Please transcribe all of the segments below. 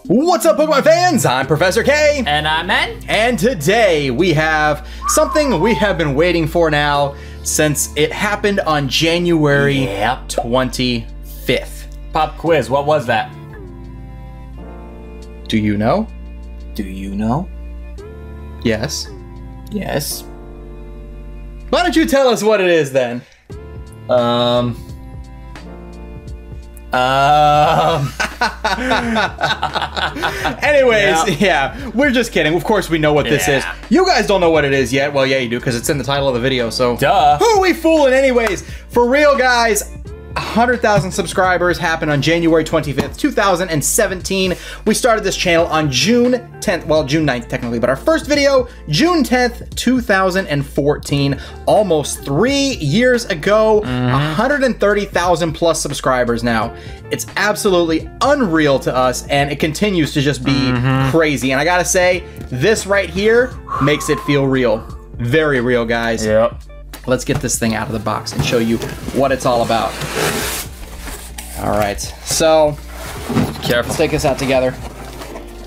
What's up, Pokemon fans? I'm Professor K. And I'm N. And today we have something we have been waiting for now since it happened on January 25th. Pop quiz, what was that? Do you know? Do you know? Yes. Yes. Why don't you tell us what it is then? Anyways, yeah, we're just kidding. Of course we know what this is. You guys don't know what it is yet. Well, yeah, you do, because it's in the title of the video, so... Duh. Who are we fooling anyways? For real, guys, 100,000 subscribers happened on January 25th, 2017. We started this channel on June 10th, well, June 9th technically, but our first video, June 10th, 2014, almost 3 years ago, 130,000 plus subscribers now. It's absolutely unreal to us, and it continues to just be crazy. And I gotta say, this right here makes it feel real. Very real, guys. Yep. Let's get this thing out of the box and show you what it's all about. All right, so Careful. let's take this out together.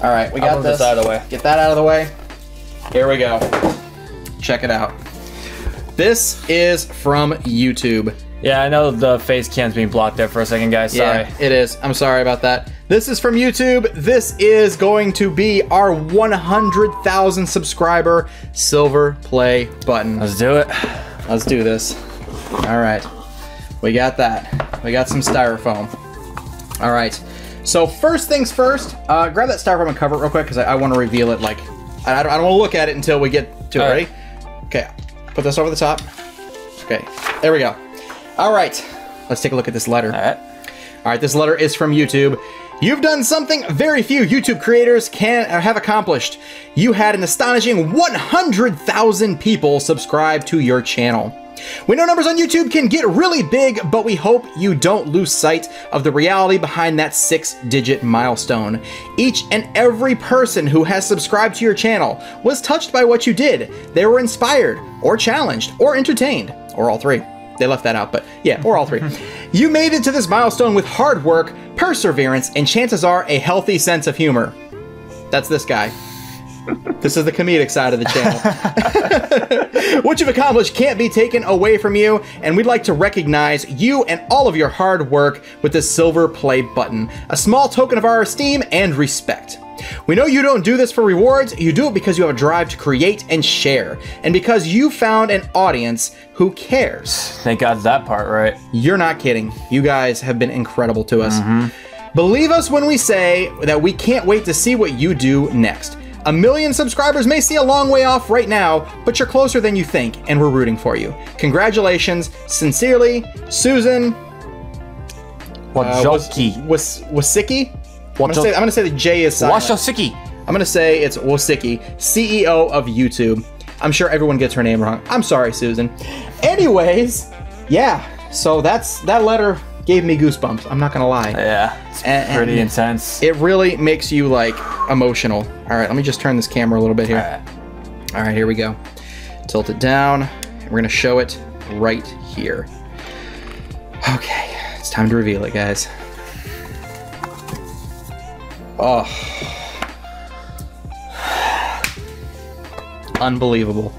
All right, we got move this out of the way. Get that out of the way. Here we go. Check it out. This is from YouTube. Yeah, I know the face cam's being blocked there for a second, guys. Sorry. Yeah, it is. I'm sorry about that. This is from YouTube. This is going to be our 100,000 subscriber silver play button. Let's do it. Let's do this. All right, we got that. We got some styrofoam. All right, so first things first, grab that styrofoam and cover it real quick, because I want to reveal it. Like, I don't want to look at it until we get to it. Ready? Okay, put this over the top. Okay, there we go. All right, let's take a look at this letter. All right, this letter is from YouTube. You've done something very few YouTube creators have accomplished. You had an astonishing 100,000 people subscribe to your channel. We know numbers on YouTube can get really big, but we hope you don't lose sight of the reality behind that 6-digit milestone. Each and every person who has subscribed to your channel was touched by what you did. They were inspired, or challenged, or entertained, or all three. They left that out, but yeah, or all three. You made it to this milestone with hard work, perseverance, and chances are a healthy sense of humor. That's this guy. This is the comedic side of the channel. What you've accomplished can't be taken away from you, and we'd like to recognize you and all of your hard work with this silver play button, a small token of our esteem and respect. We know you don't do this for rewards, you do it because you have a drive to create and share, and because you found an audience who cares. Thank God that part, right? You're not kidding. You guys have been incredible to us. Believe us when we say that we can't wait to see what you do next. 1 million subscribers may seem a long way off right now, but you're closer than you think, and we're rooting for you. Congratulations. Sincerely, Susan Wasicki? I'm gonna say the J is silent. Wasicki. I'm gonna say it's Wasicki, CEO of YouTube. I'm sure everyone gets her name wrong. I'm sorry, Susan. Anyways, yeah. So that letter gave me goosebumps. I'm not gonna lie. Yeah, it's pretty intense. It really makes you like emotional. All right, let me just turn this camera a little bit here. All right, here we go. Tilt it down. We're gonna show it right here. Okay, it's time to reveal it, guys. Oh, unbelievable.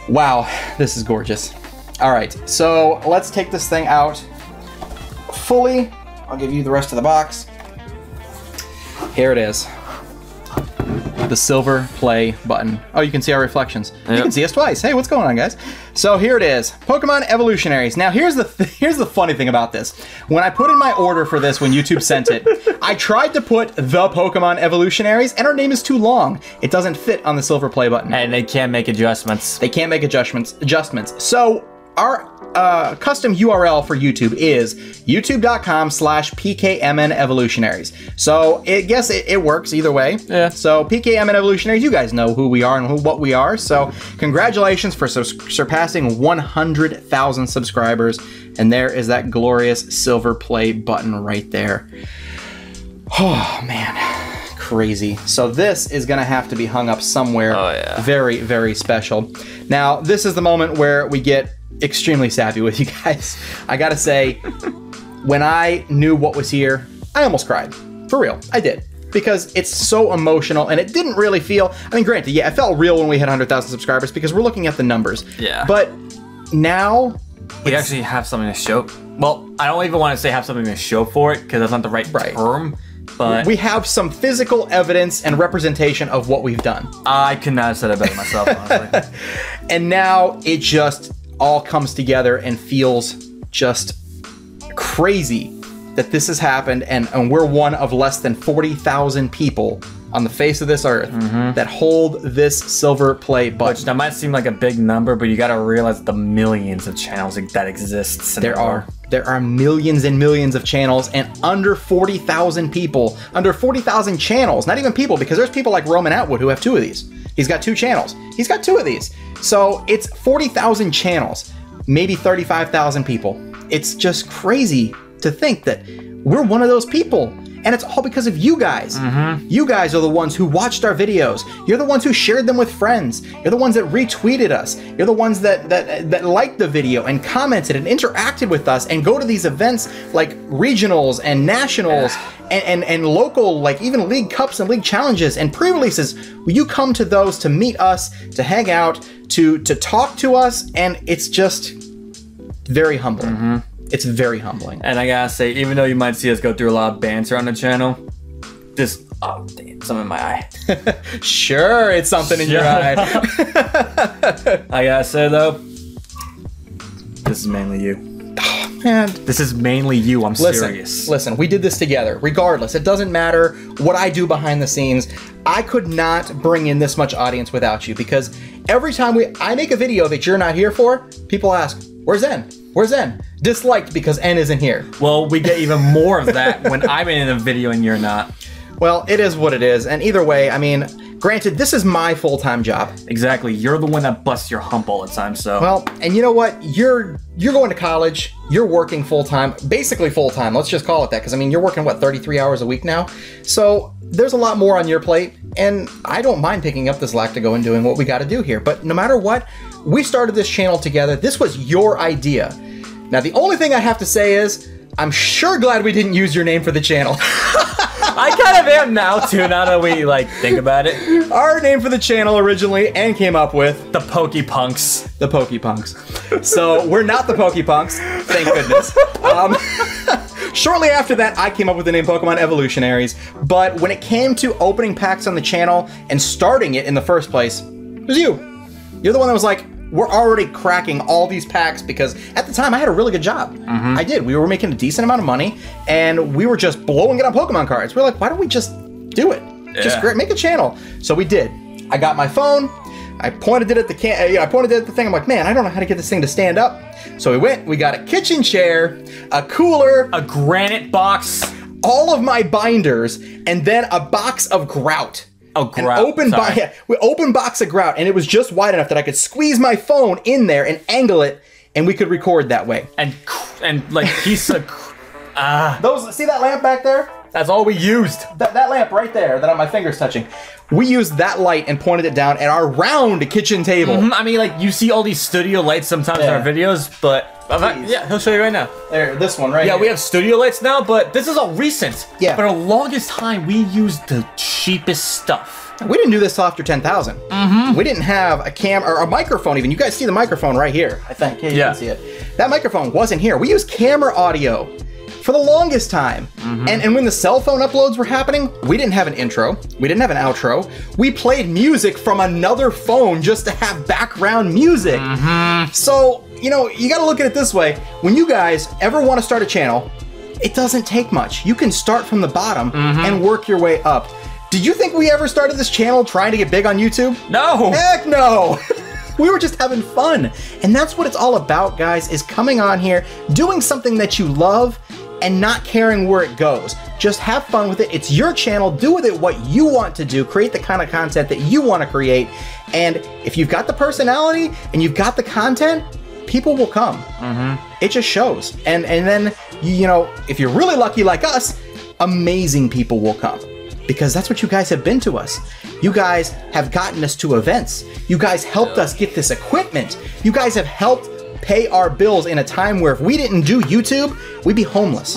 Wow, this is gorgeous. All right, so let's take this thing out fully. I'll give you the rest of the box. Here it is. The silver play button. Oh, you can see our reflections. Yep. You can see us twice. Hey, what's going on, guys? So here it is, Pokemon Evolutionaries. Now here's the funny thing about this. When I put in my order for this, when YouTube sent it, I tried to put the Pokemon Evolutionaries, and our name is too long. It doesn't fit on the silver play button. And they can't make adjustments. They can't make adjustments. So our custom URL for YouTube is youtube.com/PKMNEvolutionaries. So yes, it works either way. Yeah. So PKMN Evolutionaries, you guys know who we are and what we are. So congratulations for surpassing 100,000 subscribers. And there is that glorious silver play button right there. Oh man, crazy. So this is gonna have to be hung up somewhere. Oh yeah. Very, very special. Now this is the moment where we get extremely savvy with you guys. I gotta say, when I knew what was here, I almost cried. For real, I did. because it's so emotional, and it didn't really feel, I mean, granted, yeah, it felt real when we hit 100,000 subscribers because we're looking at the numbers. Yeah. But now we actually have something to show. Well, I don't even want to say have something to show for it because that's not the right term. But we have some physical evidence and representation of what we've done. I could not have said it better myself, honestly. And now it just all comes together and feels just crazy that this has happened, and we're one of less than 40,000 people on the face of this earth that hold this silver play button. Which that might seem like a big number, but you gotta realize the millions of channels that exists. There are millions and millions of channels, and under 40,000 people, under 40,000 channels, not even people, because there's people like Roman Atwood who have 2 of these. He's got 2 channels. He's got 2 of these. So it's 40,000 channels, maybe 35,000 people. It's just crazy to think that we're one of those people. And it's all because of you guys. You guys are the ones who watched our videos. You're the ones who shared them with friends. You're the ones that retweeted us. You're the ones that liked the video and commented and interacted with us and go to these events like regionals and nationals and local, like even league cups and league challenges and pre-releases. You come to those to meet us, to hang out, to talk to us, and it's just very humbling. It's very humbling. And I gotta say, even though you might see us go through a lot of banter on the channel, this, oh damn, something in my eye. Sure, it's something in your eye. I gotta say though, this is mainly you. Oh, man. This is mainly you, I'm serious. Listen, we did this together. Regardless, it doesn't matter what I do behind the scenes. I could not bring in this much audience without you, because every time I make a video that you're not here for, people ask, where's N? Where's N? Disliked because N isn't here. Well, we get even more of that when I'm in a video and you're not. Well, it is what it is. And either way, I mean, granted, this is my full-time job. Exactly. You're the one that busts your hump all the time, so. Well, and you know what? You're going to college. You're working full-time, basically full-time. Let's just call it that. Because, I mean, you're working, what, 33 hours a week now? So there's a lot more on your plate. And I don't mind picking up this slack to go and doing what we got to do here. But no matter what, we started this channel together. This was your idea. Now, the only thing I have to say is, I'm sure glad we didn't use your name for the channel. I kind of am now, too, now that we, like, think about it. Our name for the channel originally, and came up with... The Pokepunks. The Pokepunks. So, we're not the Pokepunks, thank goodness. Shortly after that, I came up with the name Pokémon Evolutionaries, but when it came to opening packs on the channel and starting it in the first place, it was you. You're the one that was like, we're already cracking all these packs, because at the time I had a really good job. I did. We were making a decent amount of money, and we were just blowing it on Pokemon cards. We're like, why don't we just do it? Yeah. Just make a channel. So we did. I got my phone. I pointed it at the I pointed it at the thing. I'm like, man, I don't know how to get this thing to stand up. So we went. We got a kitchen chair, a cooler, a granite box, all of my binders, and then a box of grout. Oh, grout. We open box of grout, and it was just wide enough that I could squeeze my phone in there and angle it, and we could record that way. And like piece of see that lamp back there? That's all we used. That lamp right there that my finger's touching. We used that light and pointed it down at our round kitchen table. I mean, like, you see all these studio lights sometimes in our videos, but yeah, he'll show you right now. There, this one right here. Yeah, we have studio lights now, but this is all recent. Yeah. For the longest time, we used the cheapest stuff. We didn't do this till after 10,000. We didn't have a or a microphone even. You guys see the microphone right here, I think. Yeah, you can see it. That microphone wasn't here. We used camera audio for the longest time. And when the cell phone uploads were happening, we didn't have an intro. We didn't have an outro. We played music from another phone just to have background music. So, you know, you gotta look at it this way. When you guys ever want to start a channel, it doesn't take much. You can start from the bottom and work your way up. Did you think we ever started this channel trying to get big on YouTube? No! Heck no! We were just having fun. And that's what it's all about, guys, is coming on here, doing something that you love, and not caring where it goes. Just have fun with it. It's your channel. Do with it what you want to do. Create the kind of content that you want to create. And if you've got the personality and you've got the content, people will come. It just shows. And then, you know, if you're really lucky like us, amazing people will come. Because that's what you guys have been to us. You guys have gotten us to events. You guys helped us get this equipment. You guys have helped pay our bills in a time where if we didn't do YouTube, we'd be homeless.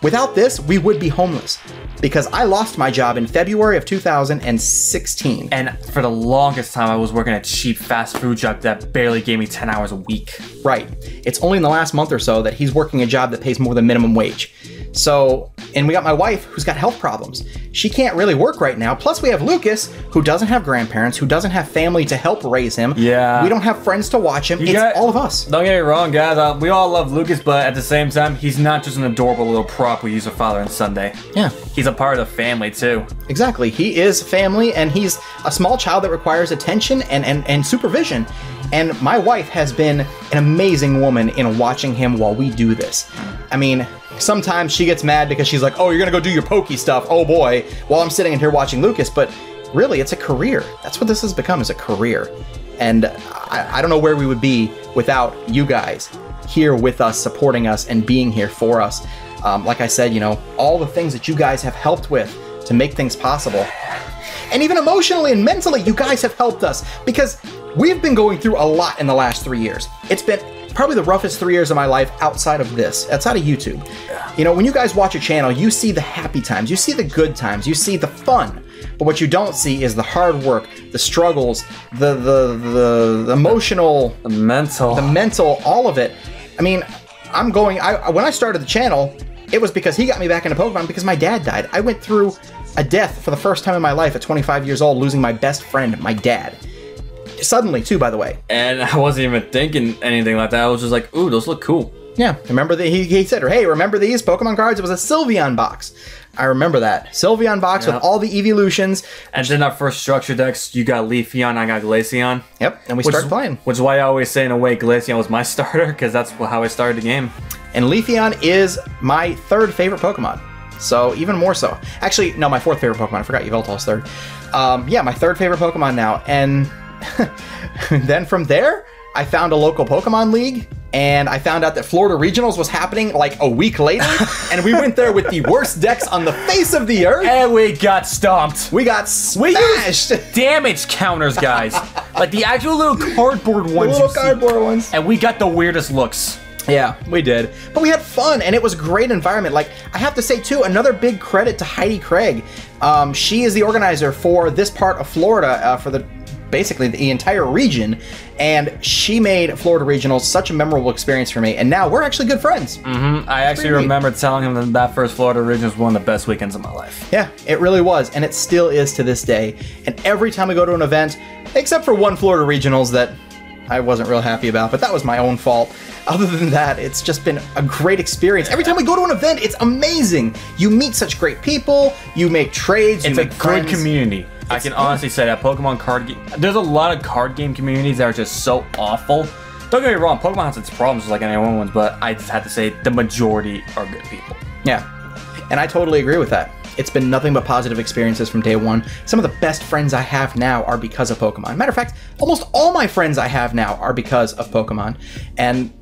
Without this, we would be homeless. because I lost my job in February of 2016. And for the longest time, I was working at a cheap fast food job that barely gave me 10 hours a week. Right. It's only in the last month or so that he's working a job that pays more than minimum wage. So, and we got my wife who's got health problems. She can't really work right now. Plus we have Lucas who doesn't have grandparents, who doesn't have family to help raise him. Yeah. We don't have friends to watch him. It's all of us. Don't get me wrong, guys. We all love Lucas, but at the same time, he's not just an adorable little prop we use for Father and Sunday. Yeah. He's a part of the family too. Exactly. He is family, and he's a small child that requires attention and supervision. And my wife has been an amazing woman in watching him while we do this. I mean, sometimes she gets mad because she's like, oh, you're gonna go do your pokey stuff, oh boy, while I'm sitting in here watching Lucas, but really, it's a career. That's what this has become, is a career. And I don't know where we would be without you guys here with us, supporting us, and being here for us. Like I said, you know, all the things that you guys have helped with to make things possible. And even emotionally and mentally, you guys have helped us, because we've been going through a lot in the last 3 years. It's been probably the roughest 3 years of my life outside of this, outside of YouTube. You know, when you guys watch a channel, you see the happy times, you see the good times, you see the fun. But what you don't see is the hard work, the struggles, the emotional, the mental, all of it. I mean, when I started the channel, it was because he got me back into Pokemon because my dad died. I went through a death for the first time in my life at 25 years old, losing my best friend, my dad. Suddenly, too, by the way. And I wasn't even thinking anything like that. I was just like, ooh, those look cool. Yeah, remember he said, hey, remember these Pokemon cards? It was a Sylveon box. I remember that. Sylveon box with all the evolutions. And then our first structure decks, you got Leafeon, I got Glaceon. Yep, and we started playing. Which is why I always say, in a way, Glaceon was my starter, because that's how I started the game. And Leafeon is my third favorite Pokemon. So, even more so. Actually, no, my fourth favorite Pokemon. I forgot Yveltal's third. Yeah, my third favorite Pokemon now. And then from there, I found a local Pokemon League, and I found out that Florida Regionals was happening like a week later, and we went there with the worst decks on the face of the earth. And we got stomped. We got smashed. We used damage counters, guys. Like the actual little cardboard ones. The little cardboard ones. And we got the weirdest looks. Yeah, we did. But we had fun, and it was a great environment. Like, I have to say, too, another big credit to Heidi Craig. She is the organizer for this part of Florida, for basically the entire region, and she made Florida Regionals such a memorable experience for me, and now we're actually good friends. I actually remember telling him that first Florida Regional was one of the best weekends of my life. Yeah, it really was, and it still is to this day. And every time we go to an event, except for one Florida Regionals that I wasn't real happy about, but that was my own fault. Other than that, it's just been a great experience. Every time we go to an event, it's amazing. You meet such great people, you make trades, you make friends. It's a good community. I can honestly say that Pokemon card game, there's a lot of card game communities that are just so awful. Don't get me wrong, Pokemon has its problems like any other ones, but I just have to say the majority are good people. Yeah, and I totally agree with that. It's been nothing but positive experiences from day one. Some of the best friends I have now are because of Pokemon. Matter of fact, almost all my friends I have now are because of Pokemon. And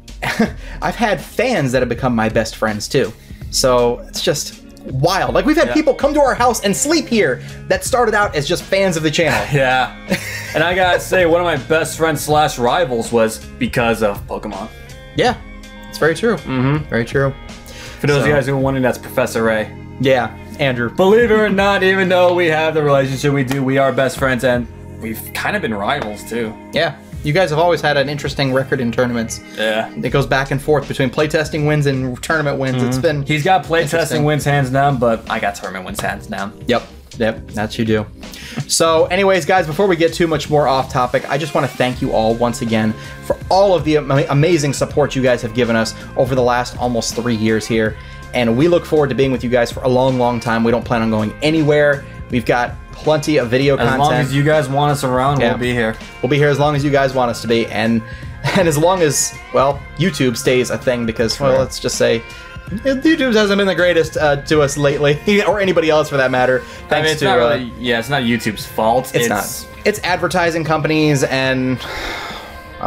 I've had fans that have become my best friends too. So it's just wild. Like, we've had people come to our house and sleep here that started out as just fans of the channel. Yeah. And I gotta say, one of my best friends / rivals was because of Pokemon. Yeah, it's very true. Very true. For those of you guys who are wondering, that's Professor Ray. Yeah, Andrew. Believe it or not, even though we have the relationship we do, we are best friends, and we've kind of been rivals too. Yeah. You guys have always had an interesting record in tournaments. Yeah. It goes back and forth between playtesting wins and tournament wins. It's been He's got playtesting wins hands down, but I got tournament wins hands down. Yep, that's you do. So anyways, guys, before we get too much more off topic, I just want to thank you all once again for all of the amazing support you guys have given us over the last almost 3 years here. And we look forward to being with you guys for a long, long time. We don't plan on going anywhere. We've got plenty of video content. As long as you guys want us around, we'll be here. We'll be here as long as you guys want us to be, and as long as, well, YouTube stays a thing, because, well, let's just say, YouTube hasn't been the greatest to us lately, or anybody else for that matter. Thanks it's not really, it's not YouTube's fault. It's not. It's advertising companies, and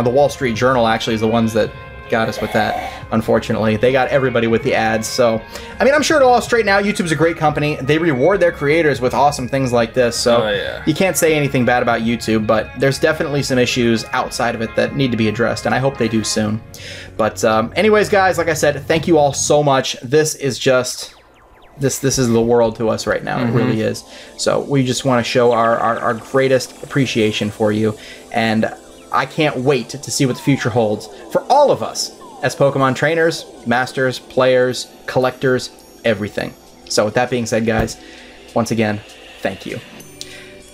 the Wall Street Journal actually is the ones that got us with that. Unfortunately, they got everybody with the ads. So, I mean, I'm sure it'll all straighten out. YouTube's a great company. They reward their creators with awesome things like this. So, you can't say anything bad about YouTube, but there's definitely some issues outside of it that need to be addressed, and I hope they do soon. But anyways, guys, like I said, thank you all so much. This is just this is the world to us right now. It really is. So we just want to show our greatest appreciation for you, and I can't wait to see what the future holds for all of us as Pokemon trainers, masters, players, collectors, everything. So with that being said, guys, once again, thank you.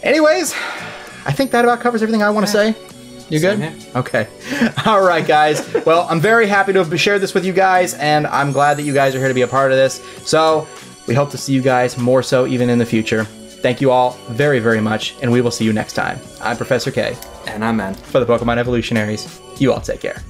Anyways, I think that about covers everything I want to say. You good? Okay. All right, guys. Well, I'm very happy to have shared this with you guys, and I'm glad that you guys are here to be a part of this. So we hope to see you guys more so even in the future. Thank you all very, very much, and we will see you next time. I'm Professor K. And I'm Man. For the Pokemon Evolutionaries. You all take care.